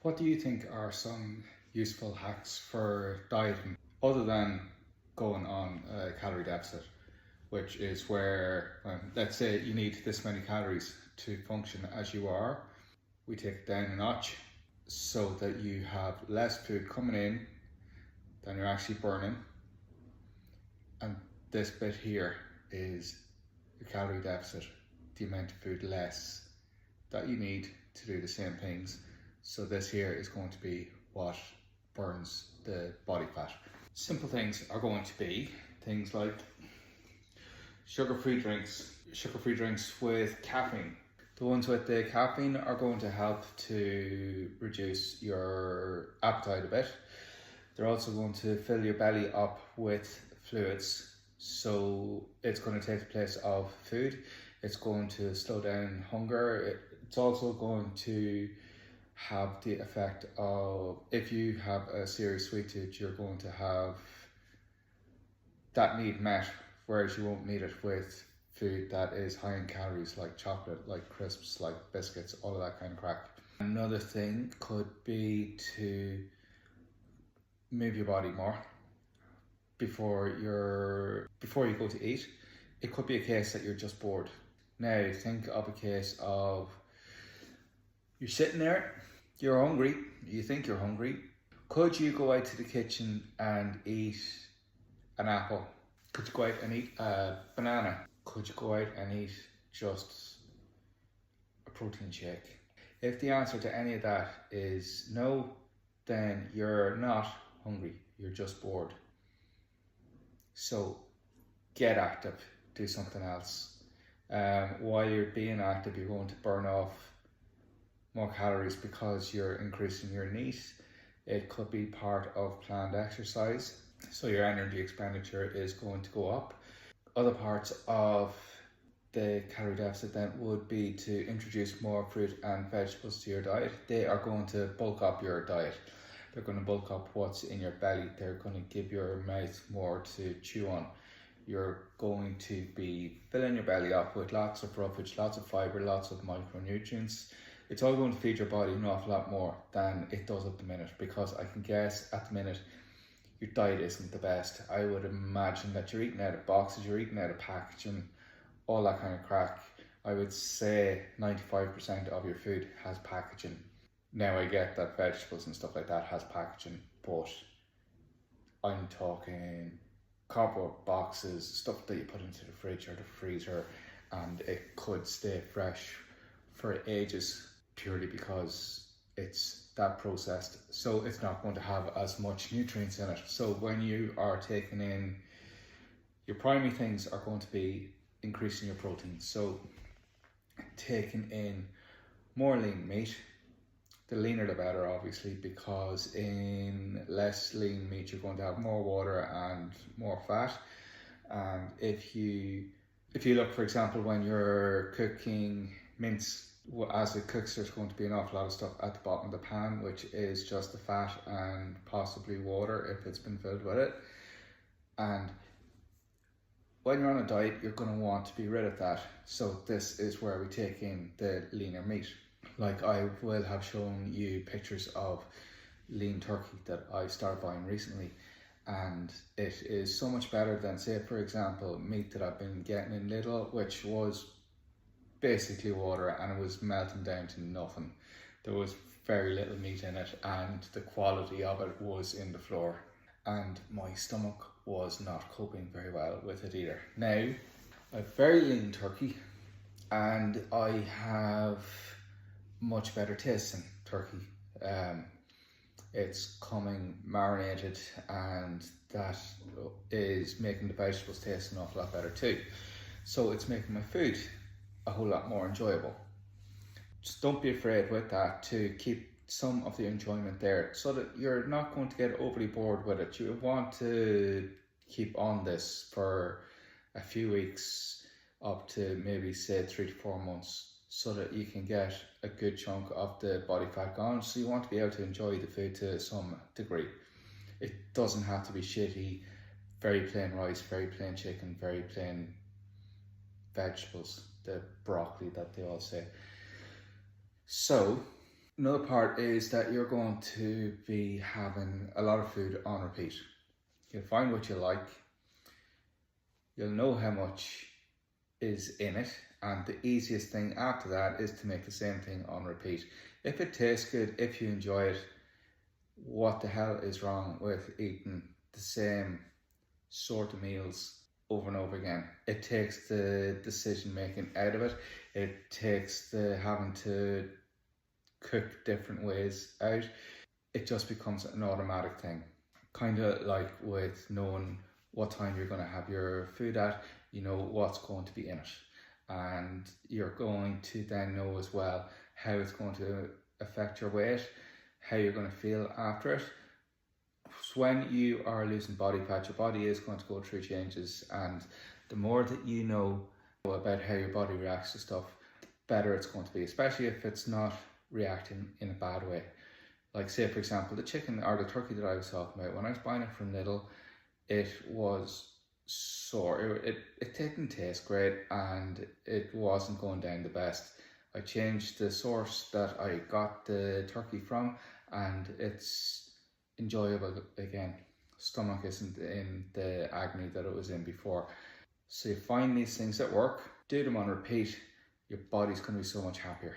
What do you think are some useful hacks for dieting other than going on a calorie deficit, which is where, let's say you need this many calories to function as you are, we take it down a notch so that you have less food coming in than you're actually burning. And this bit here is the calorie deficit, the amount of food less that you need to do the same things. So this here is going to be what burns the body fat. Simple things are going to be things like sugar-free drinks with caffeine. The ones with the caffeine are going to help to reduce your appetite a bit. They're also going to fill your belly up with fluids, so it's going to take the place of food. It's going to slow down hunger. It's also going to have the effect of, if you have a serious sweet tooth, you're going to have that need met, whereas you won't need it with food that is high in calories, like chocolate, like crisps, like biscuits, all of that kind of crack. Another thing could be to move your body more before you go to eat. It could be a case that you're just bored. Now think of a case of you're sitting there, you're hungry, you think you're hungry. Could you go out to the kitchen and eat an apple? Could you go out and eat a banana? Could you go out and eat just a protein shake? If the answer to any of that is no, then you're not hungry, you're just bored. So get active, do something else. While you're being active, you're going to burn off more calories because you're increasing your NEAT. It could be part of planned exercise, so your energy expenditure is going to go up. Other parts of the calorie deficit then would be to introduce more fruit and vegetables to your diet. They are going to bulk up your diet. They're going to bulk up what's in your belly. They're going to give your mouth more to chew on. You're going to be filling your belly up with lots of roughage, lots of fibre, lots of micronutrients. It's all going to feed your body an awful lot more than it does at the minute, because I can guess at the minute your diet isn't the best. I would imagine that you're eating out of boxes, you're eating out of packaging, all that kind of crack. I would say 95% of your food has packaging. Now I get that vegetables and stuff like that has packaging, but I'm talking cardboard boxes, stuff that you put into the fridge or the freezer, and it could stay fresh for ages purely because it's that processed, so it's not going to have as much nutrients in it. So when you are taking in, your primary things are going to be increasing your protein, so taking in more lean meat. The leaner the better, obviously, because in less lean meat you're going to have more water and more fat. And if you look, for example, when you're cooking mince, as it cooks, there's going to be an awful lot of stuff at the bottom of the pan, which is just the fat and possibly water if it's been filled with it. And when you're on a diet, you're going to want to be rid of that. So this is where we take in the leaner meat. Like I will have shown you pictures of lean turkey that I started buying recently, and it is so much better than, say, for example, meat that I've been getting in Lidl, which was basically water and it was melting down to nothing. There was very little meat in it and the quality of it was in the floor, and my stomach was not coping very well with it either. Now, I have very lean turkey and I have much better tasting turkey. It's coming marinated, and that is making the vegetables taste an awful lot better too. So it's making my food a whole lot more enjoyable. Just don't be afraid with that to keep some of the enjoyment there, so that you're not going to get overly bored with it. You want to keep on this for a few weeks, up to maybe say 3 to 4 months, so that you can get a good chunk of the body fat gone. So you want to be able to enjoy the food to some degree. It doesn't have to be shitty, very plain rice, very plain chicken, very plain vegetables, the broccoli that they all say. So Another part is that you're going to be having a lot of food on repeat. You'll find what you like, you'll know how much is in it, and the easiest thing after that is to make the same thing on repeat. If it tastes good, if you enjoy it, what the hell is wrong with eating the same sort of meals over and over again? It takes the decision making out of it. It takes the having to cook different ways out. It just becomes an automatic thing. Kind of like with knowing what time you're going to have your food at, you know what's going to be in it. And you're going to then know as well how it's going to affect your weight, how you're going to feel after it. So when you are losing body fat, your body is going to go through changes, and the more that you know about how your body reacts to stuff, the better it's going to be, especially if it's not reacting in a bad way. Like say for example, the chicken or the turkey that I was talking about, when I was buying it from Lidl, it was sore. It didn't taste great and it wasn't going down the best. I changed the source that I got the turkey from and it's enjoyable again. Stomach isn't in the agony that it was in before. So you find these things that work, do them on repeat, your body's going to be so much happier.